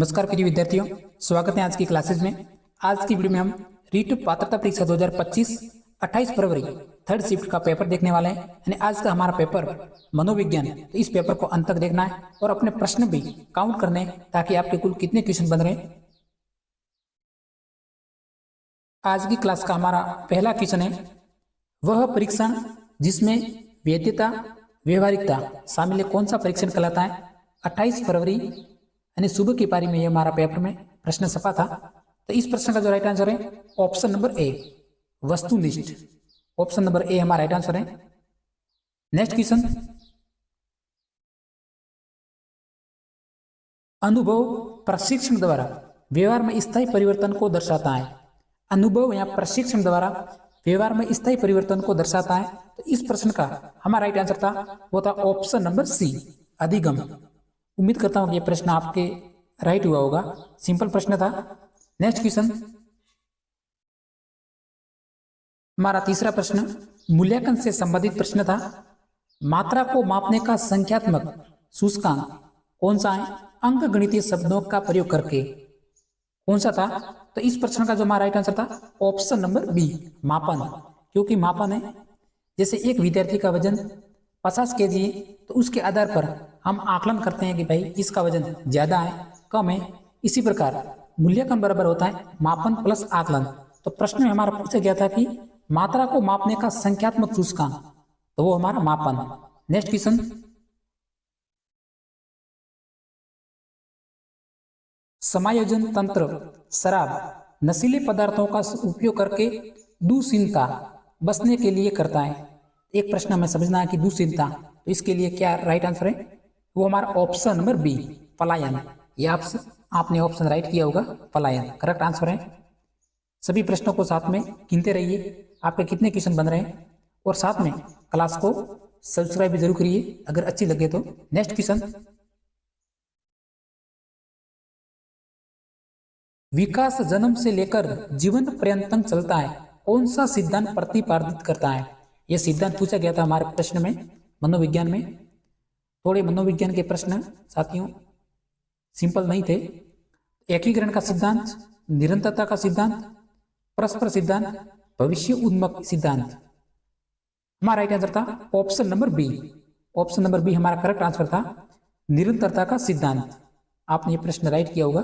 नमस्कार प्रिय विद्यार्थियों, स्वागत है आज की क्लासेस में। आज की वीडियो में हम रीट पात्रता परीक्षा 2025 28 फरवरी थर्ड शिफ्ट का पेपर देखने वाले हैं। यानी आज का हमारा पेपर मनोविज्ञान, तो इस पेपर को अंत तक देखना है और अपने प्रश्न भी काउंट करने हैं ताकि आपके कुल कितने क्वेश्चन बन रहे हैं। आज की क्लास का हमारा पहला क्वेश्चन है, वह परीक्षण जिसमें वैधता व्यवहारिकता शामिल है कौन सा परीक्षण कहलाता है। 28 फरवरी यानी सुबह की पारी में ये हमारा पेपर में प्रश्न छपा था। तो इस प्रश्न का जो राइट आंसर है ऑप्शन नंबर ए, वस्तुनिष्ठ। ऑप्शन नंबर ए हमारा राइट आंसर है। नेक्स्ट क्वेश्चन, अनुभव प्रशिक्षण द्वारा व्यवहार में स्थायी परिवर्तन को दर्शाता है। अनुभव या प्रशिक्षण द्वारा व्यवहार में स्थायी परिवर्तन को दर्शाता है। तो इस प्रश्न का हमारा राइट आंसर था, वो था ऑप्शन नंबर सी, अधिगम। उम्मीद करता हूं कि यह प्रश्न आपके राइट हुआ होगा, सिंपल प्रश्न था। नेक्स्ट क्वेश्चन, हमारा तीसरा प्रश्न मूल्यांकन से संबंधित प्रश्न था। मात्रा को मापने का संख्यात्मक सूचकांक कौन सा है अंक गणितीय शब्दों का प्रयोग करके, कौन सा था। तो इस प्रश्न का जो हमारा राइट आंसर था ऑप्शन नंबर बी, मापन। क्योंकि मापन है, जैसे एक विद्यार्थी का वजन 50 kg है तो उसके आधार पर हम आकलन करते हैं कि भाई इसका वजन ज्यादा है कम है। इसी प्रकार मूल्यांकन बराबर होता है मापन प्लस आकलन। तो प्रश्न में हमारा पूछा गया था कि मात्रा को मापने का संख्यात्मक सूचकांक, तो वो हमारा मापन। नेक्स्ट क्वेश्चन, समायोजन तंत्र शराब नशीले पदार्थों का उपयोग करके दुश्चिंता बचने के लिए करता है। एक प्रश्न हमें समझना है कि दुश्चिंता, तो इसके लिए क्या राइट आंसर है, वो हमारा ऑप्शन नंबर बी, पलायन। ये आपने ऑप्शन राइट किया होगा, पलायन करेक्ट आंसर है। सभी प्रश्नों को साथ में गिनते रहिए, आपके कितने क्वेश्चन बन रहे हैं, और साथ में क्लास को सब्सक्राइब भी जरूर करिए अगर अच्छी लगे तो। नेक्स्ट क्वेश्चन, विकास जन्म से लेकर जीवन पर्यंत चलता है कौन सा सिद्धांत प्रतिपादित करता है। यह सिद्धांत पूछा गया था हमारे प्रश्न में मनोविज्ञान में। थोड़े मनोविज्ञान के प्रश्न साथियों सिंपल नहीं थे। एकीकरण का सिद्धांत, निरंतरता का सिद्धांत, परस्पर सिद्धांत, भविष्य उन्मुख सिद्धांत। हमारा राइट आंसर था option number B. Option number B हमारा करेक्ट आंसर था, निरंतरता का सिद्धांत। आपने ये प्रश्न राइट किया होगा।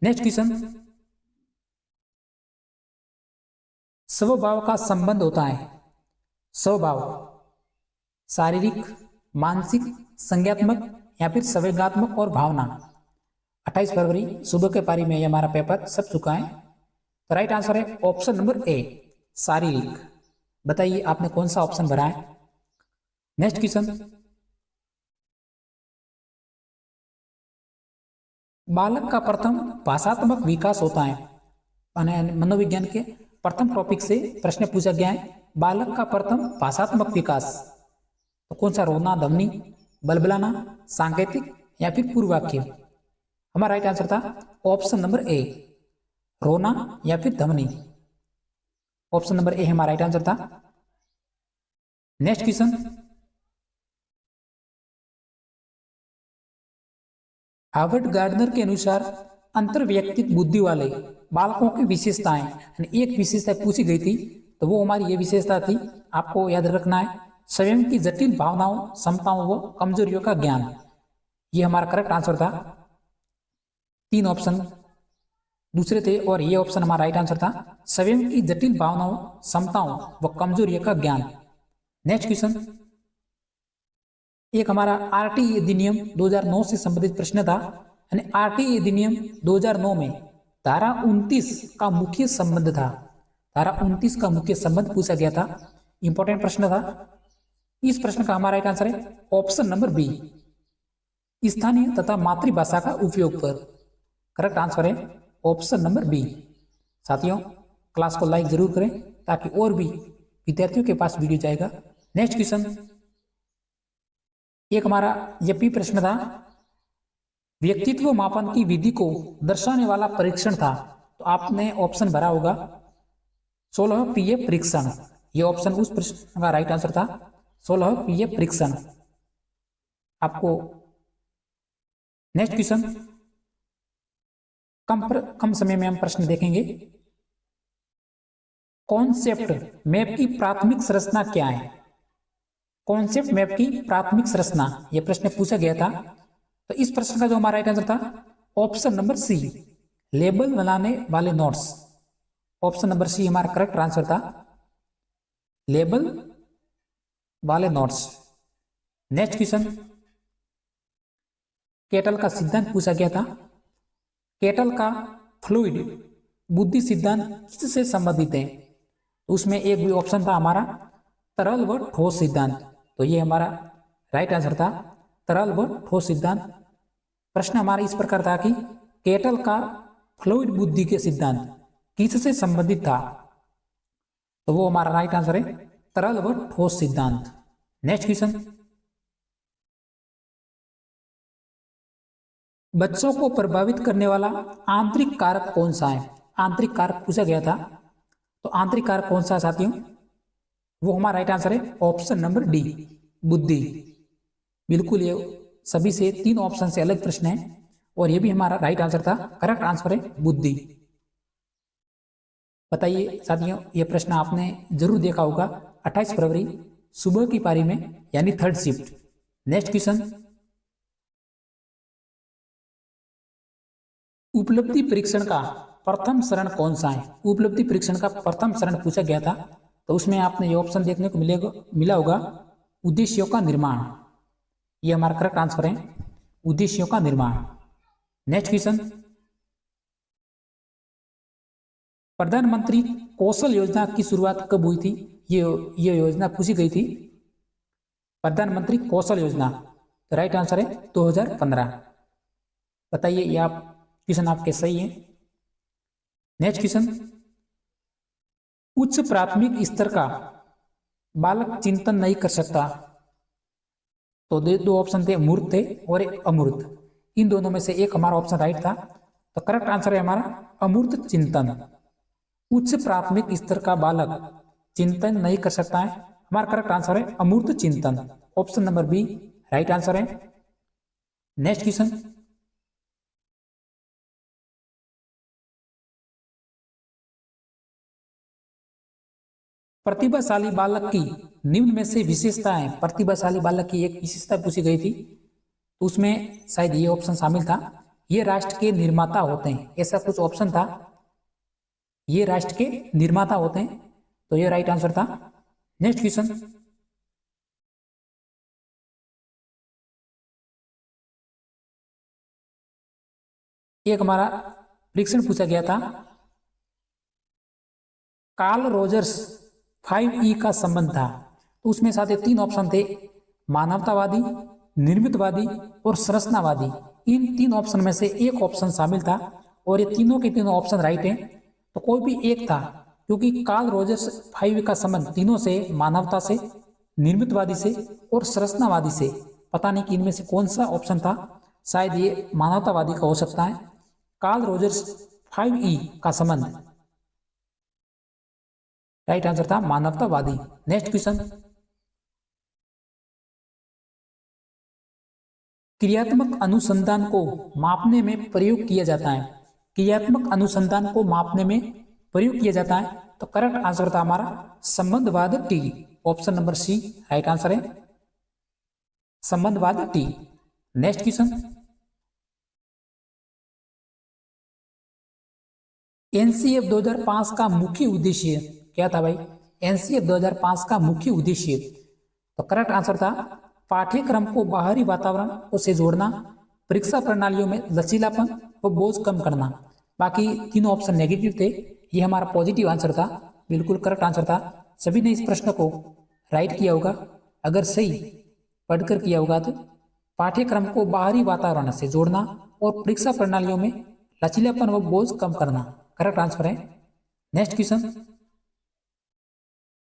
नेक्स्ट क्वेश्चन, स्वभाव का संबंध होता है। स्वभाव शारीरिक, मानसिक, संज्ञात्मक या फिर संवेगात्मक और भावना। 28 फरवरी सुबह के पारी में ये हमारा पेपर सब चुका है। तो राइट आंसर है ऑप्शन नंबर ए, शारीरिक। बताइए आपने कौन सा ऑप्शन भरा है। नेक्स्ट क्वेश्चन, बालक का प्रथम भाषात्मक विकास होता है। मनोविज्ञान के प्रथम टॉपिक से प्रश्न पूछा गया है, बालक का प्रथम भाषात्मक विकास। तो कौन सा, रोना, ध्वनि, बलबलाना, सांकेतिक या फिर पूर्व वाक्य। हमारा राइट आंसर था ऑप्शन नंबर ए, रोना या फिर ध्वनि। ऑप्शन नंबर ए हमारा राइट आंसर था। नेक्स्ट क्वेश्चन, हार्वर्ड गार्डनर के अनुसार अंतर्वैयक्तिक बुद्धि वाले बालकों की विशेषताएं, एक विशेषता पूछी गई थी, तो वो हमारी ये विशेषता थी, आपको याद रखना है, स्वयं की जटिल भावनाओं, क्षमताओं व कमजोरियों का ज्ञान। ये हमारा करेक्ट आंसर था। 3 ऑप्शन दूसरे थे और ये ऑप्शन हमारा राइट आंसर था, स्वयं की जटिल भावनाओं, क्षमताओं व कमजोरियों का ज्ञान। नेक्स्ट क्वेश्चन, एक हमारा आरटीई अधिनियम 2009 से संबंधित प्रश्न था। आरटीई अधिनियम 2009 में धारा 29 का मुख्य संबंध था। धारा 29 का मुख्य संबंध पूछा गया था, इंपॉर्टेंट प्रश्न था। इस प्रश्न का हमारा राइट आंसर है ऑप्शन नंबर बी, स्थानीय तथा मातृभाषा का उपयोग पर। करेक्ट आंसर है ऑप्शन नंबर बी। साथियों क्लास को लाइक जरूर करें ताकि और भी विद्यार्थियों के पास वीडियो जाएगा। नेक्स्ट क्वेश्चन, एक हमारा यह प्रश्न था, व्यक्तित्व मापन की विधि को दर्शाने वाला परीक्षण था। तो आपने ऑप्शन भरा होगा 16P परीक्षण। यह ऑप्शन उस प्रश्न का राइट आंसर था, 16P परीक्षण। आपको नेक्स्ट क्वेश्चन, कम समय में हम प्रश्न देखेंगे। कॉन्सेप्ट मैप की प्राथमिक संरचना क्या है? कॉन्सेप्ट मैप की प्राथमिक संरचना, यह प्रश्न पूछा गया था। तो इस प्रश्न का जो हमारा राइट आंसर था ऑप्शन नंबर सी, लेबल बनाने वाले नोट्स। ऑप्शन नंबर सी हमारा करेक्ट आंसर था, लेबल वाले नोट्स। नेक्स्ट क्वेश्चन, केटल का सिद्धांत पूछा गया था। केटल का फ्लूइड बुद्धि सिद्धांत किससे संबंधित है? तो उसमें एक भी ऑप्शन था हमारा तरल व ठोस सिद्धांत। तो ये हमारा राइट आंसर था, तरल व ठोस सिद्धांत। प्रश्न हमारा इस प्रकार था कि केटल का फ्लूइड बुद्धि के सिद्धांत किससे संबंधित था? तो वो हमारा राइट आंसर है, तरल व ठोस सिद्धांत। नेक्स्ट क्वेश्चन, बच्चों को प्रभावित करने वाला आंतरिक कारक कौन सा है? आंतरिक कारक पूछा गया था। तो आंतरिक कारक कौन सा है साथियों? वो हमारा राइट आंसर है ऑप्शन नंबर डी, बुद्धि। बिल्कुल, ये सभी से 3 ऑप्शन से अलग प्रश्न है और ये भी हमारा राइट आंसर था, करेक्ट आंसर है बुद्धि। बताइए साथियों, ये प्रश्न आपने जरूर देखा होगा 28 फरवरी सुबह की पारी में, यानी थर्ड शिफ्ट। नेक्स्ट क्वेश्चन, उपलब्धि परीक्षण का प्रथम चरण कौन सा है? उपलब्धि परीक्षण का प्रथम चरण पूछा गया था। तो उसमें आपने ये ऑप्शन देखने को मिला होगा, उद्देश्यों का निर्माण। ये हमारा करेक्ट आंसर है, उद्देश्यों का निर्माण। नेक्स्ट क्वेश्चन, प्रधानमंत्री कौशल योजना की शुरुआत कब हुई थी? ये योजना पूछी गई थी, प्रधानमंत्री कौशल योजना। तो राइट आंसर है 2015। बताइए, ये आप क्वेश्चन आपके सही है। नेक्स्ट क्वेश्चन, उच्च प्राथमिक स्तर का बालक चिंतन नहीं कर सकता। तो दो ऑप्शन थे, मूर्त थे और एक अमूर्त। इन दोनों में से एक हमारा ऑप्शन राइट था। तो करेक्ट आंसर है हमारा अमूर्त चिंतन। उच्च प्राथमिक स्तर का बालक चिंतन नहीं कर सकता है, हमारा करेक्ट आंसर है अमूर्त चिंतन। Option number B right answer है। नेक्स्ट क्वेश्चन, प्रतिभाशाली बालक की निम्न में से विशेषताएं। प्रतिभाशाली बालक की एक विशेषता पूछी गई थी, तो उसमें शायद ये ऑप्शन शामिल था, ये राष्ट्र के निर्माता होते हैं, ऐसा कुछ ऑप्शन था, ये राष्ट्र के निर्माता होते हैं। तो ये राइट आंसर था। नेक्स्ट क्वेश्चन, एक हमारा परीक्षण पूछा गया था, कार्ल रोजर्स 5E का संबंध था। तो उसमें साथ ही 3 ऑप्शन थे, मानवतावादी, निर्मितवादी और संरचनावादी। इन 3 ऑप्शन में से एक ऑप्शन शामिल था और ये तीनों के तीनों ऑप्शन राइट हैं। तो कोई भी एक था, क्योंकि कार्ल रोजर्स 5E का संबंध तीनों से, मानवता से, निर्मितवादी से और संरचनावादी से। पता नहीं कि इनमें से कौन सा ऑप्शन था, शायद ये मानवतावादी का हो सकता है। कार्ल रोजर्स 5E का संबंध, राइट आंसर था मानवतावादी। नेक्स्ट क्वेश्चन, क्रियात्मक अनुसंधान को मापने में प्रयोग किया जाता है। क्रियात्मक अनुसंधान को मापने में प्रयोग किया जाता है। तो करेक्ट आंसर था हमारा संबंधवाद टी। Option number C right answer है, संबंधवाद टी। नेक्स्ट क्वेश्चन, एनसीएफ 2005 का मुख्य उद्देश्य क्या था भाई? एनसीएफ 2005 का मुख्य उद्देश्य, तो करेक्ट आंसर था पाठ्यक्रम को बाहरी वातावरण से जोड़ना, परीक्षा प्रणालियों में लचीलापन व बोझ कम करना। बाकी तीनों ऑप्शन नेगेटिव थे, ये हमारा पॉजिटिव आंसर था, बिल्कुल करेक्ट आंसर था। सभी ने इस प्रश्न को राइट किया होगा। अगर सही पढ़कर किया होगा तो पाठ्यक्रम को बाहरी वातावरण से जोड़ना और परीक्षा प्रणालियों में लचीलापन व बोझ कम करना, करेक्ट आंसर है। नेक्स्ट क्वेश्चन,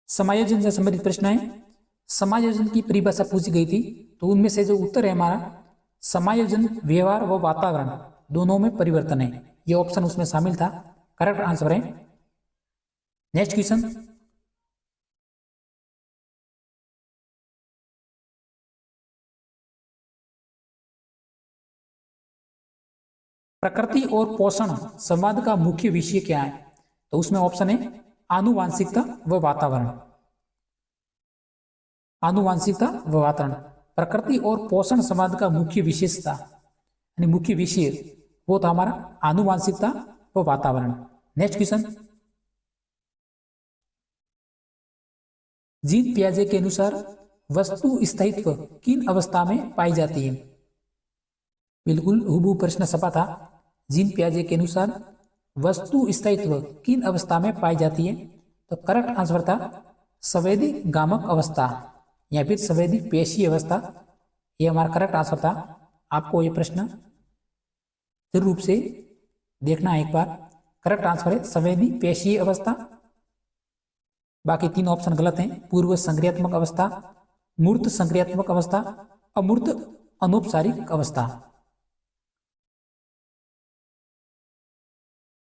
समायोजन से संबंधित प्रश्न है। समायोजन की परिभाषा पूछी गई थी, तो उनमें से जो उत्तर है हमारा, समायोजन व्यवहार व वातावरण दोनों में परिवर्तन है, ये ऑप्शन उसमें शामिल था, करेक्ट आंसर है। नेक्स्ट क्वेश्चन, प्रकृति और पोषण संवाद का मुख्य विषय क्या है? तो उसमें ऑप्शन है आनुवांशिकता व वातावरण। आनुवांशिकता व वातावरण, प्रकृति और पोषण संवाद का मुख्य विशेषता यानी मुख्य विषय वो था हमारा आनुवांशिकता व वातावरण। नेक्स्ट क्वेश्चन, जीन पियाजे के अनुसार वस्तु स्थायित्व किन अवस्था में पाई जाती है? बिल्कुल हुबहू प्रश्न सपा था। जीन पियाजे के अनुसार वस्तु स्थायित्व किन अवस्था में पाई जाती है? तो करेक्ट आंसर था संवेदी गामक अवस्था या फिर संवेदी पेशी अवस्था। ये हमारा करेक्ट आंसर था। आपको ये प्रश्न जरूर रूप से देखना है एक बार। करेक्ट आंसर है संवेदी पेशी अवस्था। बाकी तीन ऑप्शन गलत हैं। पूर्व संक्रियात्मक अवस्था, मूर्त संक्रियात्मक अवस्था, अमूर्त अनौपचारिक अवस्था।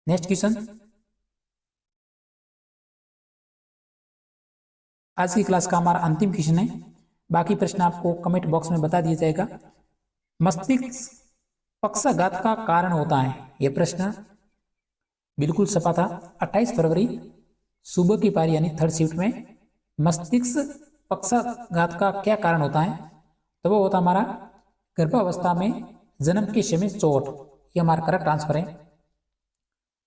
नेक्स्ट क्वेश्चन, आज की क्लास का हमारा अंतिम क्वेश्चन है। बाकी प्रश्न आपको कमेंट बॉक्स में बता दिया जाएगा। मस्तिष्क पक्षाघात का कारण होता है, यह प्रश्न बिल्कुल सपा था। 28 फरवरी सुबह की पारी यानी थर्ड शिफ्ट में मस्तिष्क पक्षाघात का क्या कारण होता है? तो वो होता हमारा गर्भावस्था में जन्म के समय चोट। ये हमारा करेक्ट आंसर है।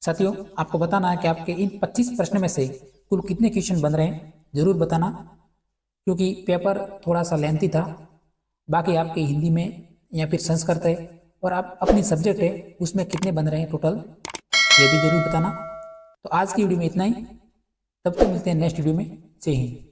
साथियों, आपको बताना है कि आपके इन 25 प्रश्न में से कुल कितने क्वेश्चन बन रहे हैं, जरूर बताना, क्योंकि पेपर थोड़ा सा लेंथी था। बाकी आपके हिंदी में या फिर संस्कृत है और आप अपनी सब्जेक्ट है उसमें कितने बन रहे हैं टोटल, ये भी जरूर बताना। तो आज की वीडियो में इतना ही। तब तक मिलते हैं नेक्स्ट वीडियो में। जय हिंद।